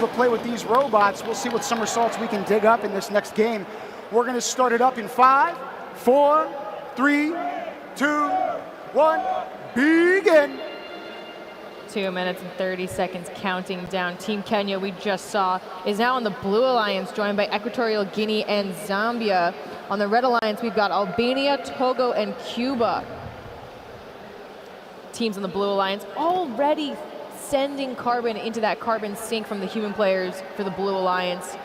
to play with these robots. We'll see what somersaults we can dig up in this next game. We're going to start it up in 5, 4, 3, 2, 1, begin. 2 minutes and 30 seconds counting down. Team Kenya, we just saw, is now on the Blue Alliance, joined by Equatorial Guinea and Zambia. On the Red Alliance, we've got Albania, Togo, and Cuba. Teams on the Blue Alliance already sending carbon into that carbon sink from the human players for the Blue Alliance.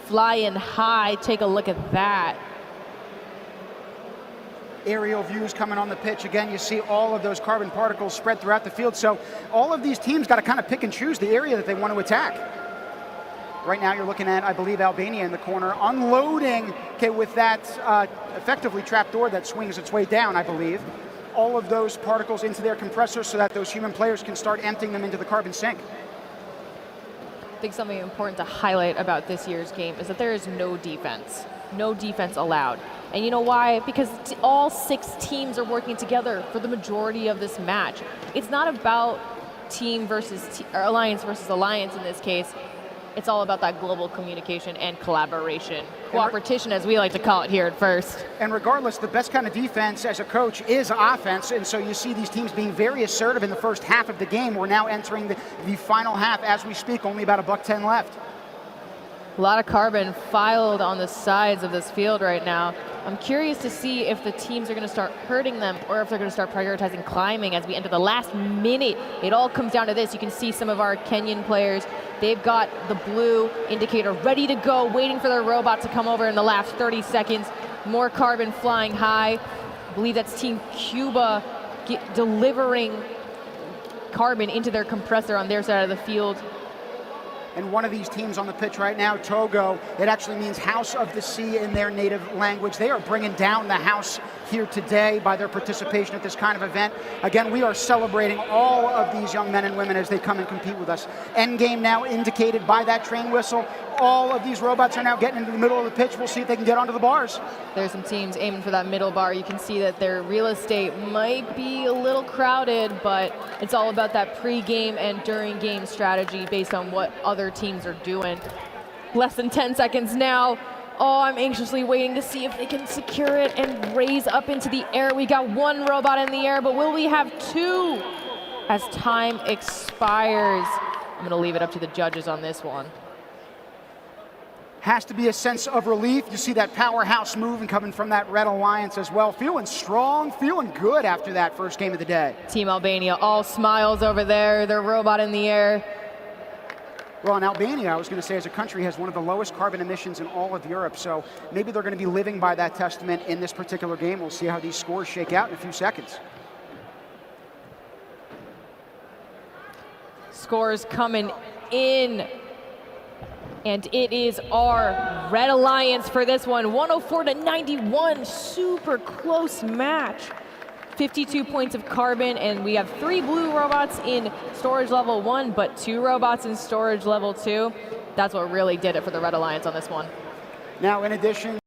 Flying high, take a look at that. Aerial views coming on the pitch. Again, you see all of those carbon particles spread throughout the field. So all of these teams got to kind of pick and choose the area that they want to attack. Right now you're looking at, I believe, Albania in the corner, unloading, okay, with that effectively trapdoor that swings its way down, I believe. All of those particles into their compressor so that those human players can start emptying them into the carbon sink. I think something important to highlight about this year's game is that there is no defense. No defense allowed. And you know why? Because all 6 teams are working together for the majority of this match. It's not about team versus or alliance versus alliance in this case. It's all about that global communication and collaboration. Cooperation, as we like to call it here at First. And regardless, the best kind of defense as a coach is offense. And so you see these teams being very assertive in the first half of the game. We're now entering the final half as we speak, only about $1.10 left. A lot of carbon filed on the sides of this field right now. I'm curious to see if the teams are going to start hurting them or if they're going to start prioritizing climbing as we enter the last minute. It all comes down to this. You can see some of our Kenyan players. They've got the blue indicator ready to go, waiting for their robot to come over in the last 30 seconds. More carbon flying high. I believe that's Team Cuba delivering carbon into their compressor on their side of the field. And one of these teams on the pitch right now, Togo, it actually means House of the Sea in their native language. They are bringing down the house here today by their participation at this kind of event. Again, we are celebrating all of these young men and women as they come and compete with us. End game now indicated by that train whistle. All of these robots are now getting into the middle of the pitch. We'll see if they can get onto the bars. There's some teams aiming for that middle bar. You can see that their real estate might be a little crowded, but it's all about that pre-game and during-game strategy based on what other teams are doing. Less than 10 seconds now. Oh, I'm anxiously waiting to see if they can secure it and raise up into the air. We got 1 robot in the air, but will we have 2 as time expires? I'm going to leave it up to the judges on this one. Has to be a sense of relief. You see that powerhouse move and coming from that Red Alliance as well. Feeling strong, feeling good after that first game of the day. Team Albania, all smiles over there. Their robot in the air. Well, in Albania, I was going to say, as a country, has one of the lowest carbon emissions in all of Europe. So maybe they're going to be living by that testament in this particular game. We'll see how these scores shake out in a few seconds. Scores coming in. And it is our Red Alliance for this one, 104-91, super close match. 52 points of carbon, and we have 3 blue robots in storage level 1, but 2 robots in storage level 2. That's what really did it for the Red Alliance on this one. Now, in addition